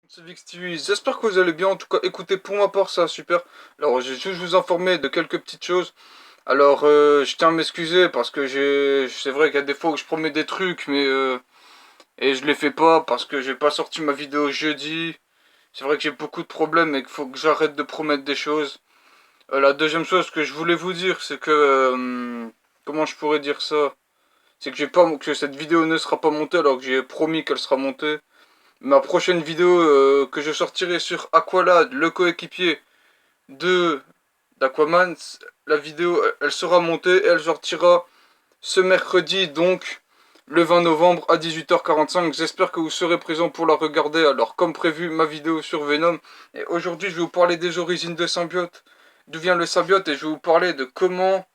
C'est Vix TV, j'espère que vous allez bien. En tout cas, écoutez, pour ma part, ça va super. Alors, j'ai juste vous informer de quelques petites choses. Alors, je tiens à m'excuser parce que c'est vrai qu'il y a des fois où je promets des trucs, et je les fais pas parce que j'ai pas sorti ma vidéo jeudi. C'est vrai que j'ai beaucoup de problèmes et qu'il faut que j'arrête de promettre des choses. La deuxième chose que je voulais vous dire, c'est que, comment je pourrais dire ça? C'est que j'ai pas, que cette vidéo ne sera pas montée alors que j'ai promis qu'elle sera montée. Ma prochaine vidéo que je sortirai sur Aqualad, le coéquipier de d'Aquaman, la vidéo elle sera montée et elle sortira ce mercredi, donc le 20 novembre à 18h45. J'espère que vous serez présents pour la regarder. Alors comme prévu, ma vidéo sur Venom. Et aujourd'hui je vais vous parler des origines de symbiote. D'où vient le symbiote, et je vais vous parler de comment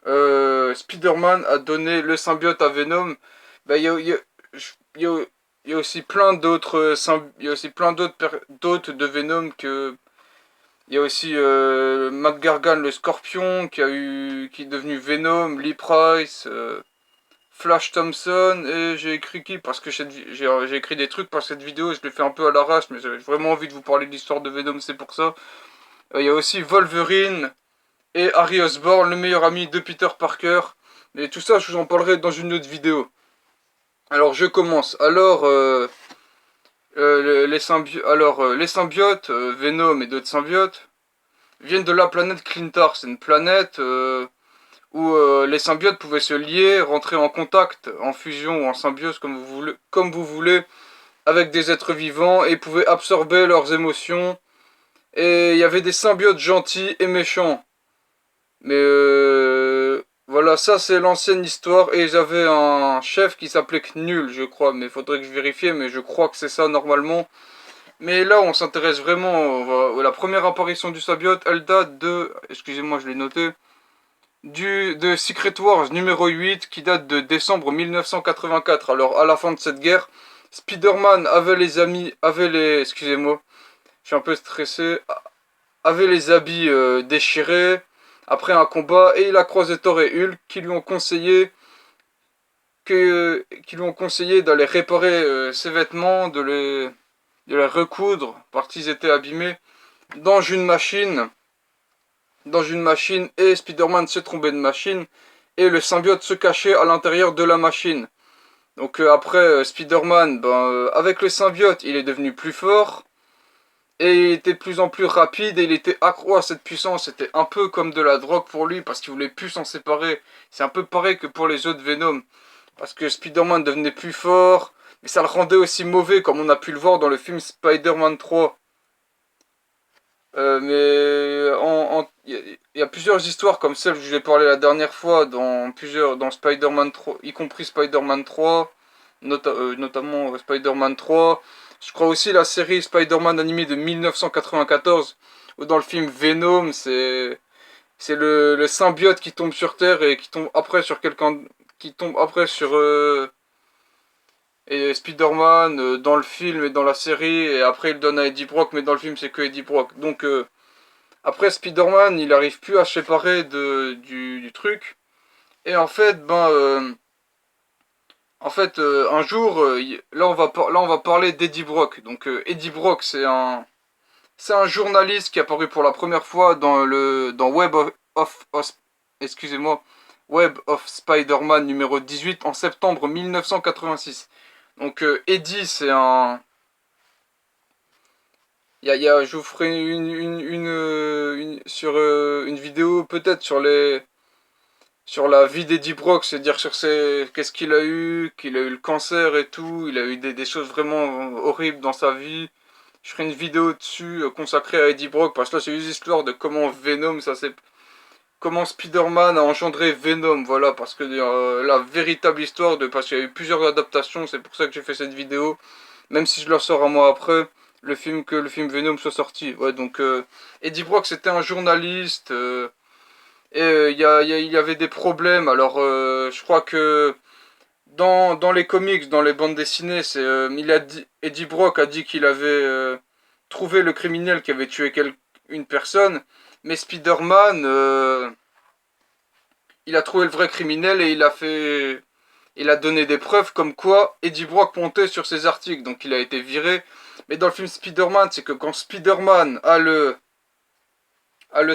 Spider-Man a donné le symbiote à Venom. Bah, y a- y a aussi plein d'autres il y a aussi plein d'autres de Venom que il y a aussi McGargan le Scorpion qui est devenu Venom, Lee Price, Flash Thompson, et j'ai écrit qui parce que j'ai écrit des trucs pour cette vidéo, je l'ai fait un peu à l'arrache, mais j'avais vraiment envie de vous parler de l'histoire de Venom, c'est pour ça. Il y a aussi Wolverine et Harry Osborn, le meilleur ami de Peter Parker. Mais tout ça, je vous en parlerai dans une autre vidéo. Alors, je commence. Les symbiotes, Venom et d'autres symbiotes, viennent de la planète Clintar. C'est une planète où les symbiotes pouvaient se lier, rentrer en contact, en fusion ou en symbiose, comme vous voulez, avec des êtres vivants, et pouvaient absorber leurs émotions. Et il y avait des symbiotes gentils et méchants. Mais voilà, ça c'est l'ancienne histoire. Et j'avais un chef qui s'appelait Knull, je crois. Mais il faudrait que je vérifie, mais je crois que c'est ça normalement. Mais là, on s'intéresse vraiment. La première apparition du symbiote, elle date de. Excusez-moi, je l'ai noté. De Secret Wars numéro 8 qui date de décembre 1984. Alors, à la fin de cette guerre, Spider-Man avait les amis. Avait les. Excusez-moi, je suis un peu stressé. Avait les habits déchirés après un combat, et il a croisé Thor et Hulk qui lui ont conseillé d'aller réparer ses vêtements, de les recoudre parce qu'ils étaient abîmés dans une machine et Spider-Man s'est trompé de machine et le symbiote se cachait à l'intérieur de la machine. Donc après Spider-Man, avec le symbiote, il est devenu plus fort et il était de plus en plus rapide et il était accro à cette puissance. C'était un peu comme de la drogue pour lui parce qu'il voulait plus s'en séparer. C'est un peu pareil que pour les autres Venom. Parce que Spider-Man devenait plus fort, mais ça le rendait aussi mauvais comme on a pu le voir dans le film Spider-Man 3. Il y a plusieurs histoires comme celle que je vous ai parlé la dernière fois dans Spider-Man 3, y compris Spider-Man 3, notamment Spider-Man 3. Je crois aussi la série Spider-Man animée de 1994, où dans le film Venom, c'est le symbiote qui tombe sur Terre et qui tombe après sur quelqu'un, qui tombe après sur et Spider-Man dans le film et dans la série, et après il donne à Eddie Brock, mais dans le film c'est que Eddie Brock. Donc après Spider-Man, il arrive plus à se séparer du truc. Et en fait, un jour, là on va parler d'Eddie Brock. Donc Eddie Brock, c'est un journaliste qui est apparu pour la première fois dans excusez-moi, Web of Spider-Man numéro 18 en septembre 1986. Donc Eddie, c'est un, je vous ferai une vidéo peut-être sur la vie d'Eddie Brock, c'est-à-dire sur qu'est-ce qu'il a eu le cancer et tout, il a eu des choses vraiment horribles dans sa vie. Je ferai une vidéo dessus consacrée à Eddie Brock parce que là c'est une histoire de comment Venom, comment Spider-Man a engendré Venom, voilà, parce que la véritable histoire parce qu'il y a eu plusieurs adaptations, c'est pour ça que j'ai fait cette vidéo, même si je la sors un mois après que le film Venom soit sorti. Ouais, donc Eddie Brock c'était un journaliste. Et il y avait des problèmes. Alors, je crois que dans les comics, dans les bandes dessinées, Eddie Brock a dit qu'il avait trouvé le criminel qui avait tué une personne. Mais Spider-Man, il a trouvé le vrai criminel et il a donné des preuves comme quoi Eddie Brock montait sur ses articles. Donc il a été viré. Mais dans le film Spider-Man, c'est que quand Spider-Man a le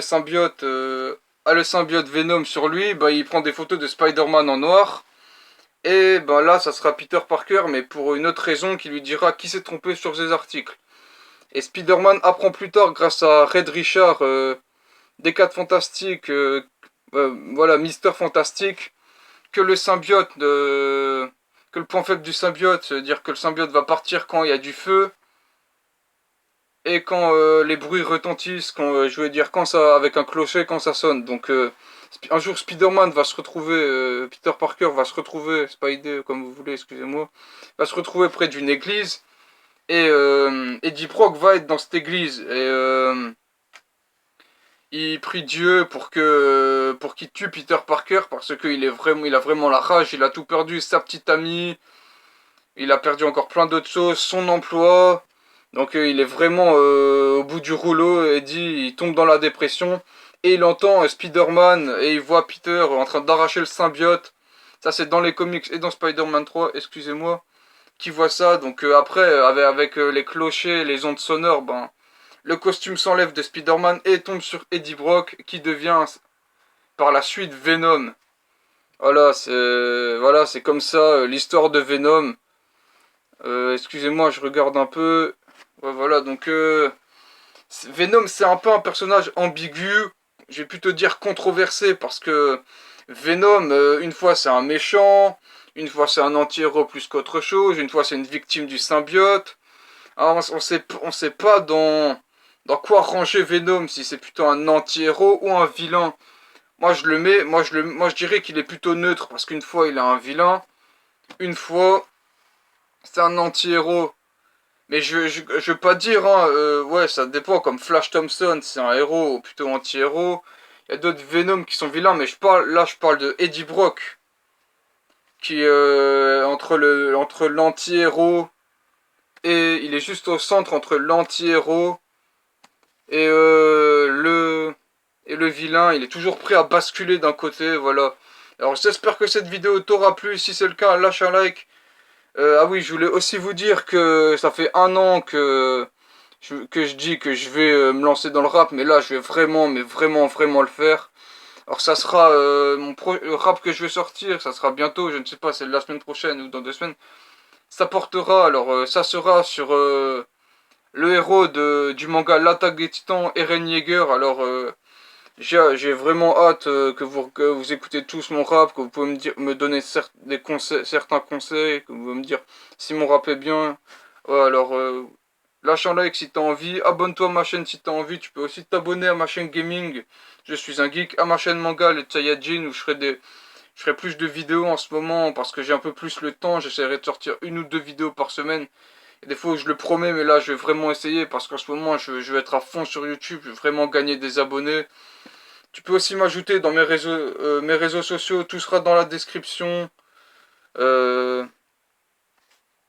symbiote Venom sur lui, bah, il prend des photos de Spider-Man en noir. Et ben là, ça sera Peter Parker, mais pour une autre raison qui lui dira qui s'est trompé sur ses articles. Et Spider-Man apprend plus tard, grâce à Red Richard, des 4 Fantastiques, voilà, Mister Fantastique, que le symbiote, que le point faible du symbiote, c'est-à-dire que le symbiote va partir quand il y a du feu, et quand les bruits retentissent, quand, je veux dire, quand ça, avec un clocher, quand ça sonne. Donc, un jour, Spider-Man va se retrouver, Peter Parker va se retrouver, Spidey, comme vous voulez, excusez-moi, va se retrouver près d'une église, et Eddie Brock va être dans cette église, et il prie Dieu pour qu'il tue Peter Parker, parce qu'il est vraiment, il a vraiment la rage, il a tout perdu, sa petite amie, il a perdu encore plein d'autres choses, son emploi. Donc il est vraiment au bout du rouleau, Eddie, il tombe dans la dépression. Et il entend Spider-Man et il voit Peter en train d'arracher le symbiote. Ça c'est dans les comics et dans Spider-Man 3, excusez-moi, qui voit ça. Donc après, avec les clochers, les ondes sonores, ben, le costume s'enlève de Spider-Man et tombe sur Eddie Brock, qui devient par la suite Venom. Voilà, c'est comme ça l'histoire de Venom. Excusez-moi, je regarde un peu. Ouais, voilà, donc Venom, c'est un peu un personnage ambigu. Je vais plutôt dire controversé, parce que Venom, une fois c'est un méchant, une fois c'est un anti-héros plus qu'autre chose, une fois c'est une victime du symbiote. Alors, on sait pas dans quoi ranger Venom, si c'est plutôt un anti-héros ou un vilain. Moi je dirais qu'il est plutôt neutre, parce qu'une fois il est un vilain, une fois c'est un anti-héros. Mais je veux pas dire, hein, ouais, ça dépend, comme Flash Thompson, c'est un héros ou plutôt anti-héros. Il y a d'autres Venom qui sont vilains, mais là je parle de Eddie Brock, qui entre l'anti-héros, et il est juste au centre entre l'anti-héros et le vilain. Il est toujours prêt à basculer d'un côté, voilà. Alors j'espère que cette vidéo t'aura plu. Si c'est le cas, lâche un like. Ah oui, je voulais aussi vous dire que ça fait un an que je dis que je vais me lancer dans le rap, mais là je vais vraiment, mais vraiment, vraiment le faire. Alors ça sera le rap que je vais sortir, ça sera bientôt, je ne sais pas, c'est la semaine prochaine ou dans 2 semaines. Ça portera, alors ça sera sur le héros du manga L'Attaque des Titans, Eren Yeager. Alors j'ai vraiment hâte que vous écoutez tous mon rap, que vous pouvez me donner certains conseils, que vous pouvez me dire si mon rap est bien. Ouais, alors lâche un like si t'as envie, abonne-toi à ma chaîne si t'as envie, tu peux aussi t'abonner à ma chaîne gaming, je suis un geek, à ma chaîne manga, les Saiyajin, où je ferai plus de vidéos en ce moment, parce que j'ai un peu plus le temps, j'essaierai de sortir 1 ou 2 vidéos par semaine. Et des fois je le promets, mais là je vais vraiment essayer, parce qu'en ce moment je vais être à fond sur YouTube, je vais vraiment gagner des abonnés. Tu peux aussi m'ajouter dans mes réseaux sociaux, tout sera dans la description. Euh,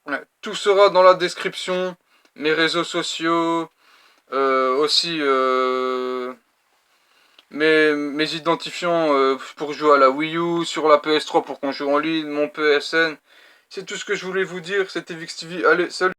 ouais, tout sera dans la description. Mes réseaux sociaux, aussi mes identifiants pour jouer à la Wii U, sur la PS3 pour qu'on joue en ligne, mon PSN. C'est tout ce que je voulais vous dire, c'était VixTV. Allez, salut!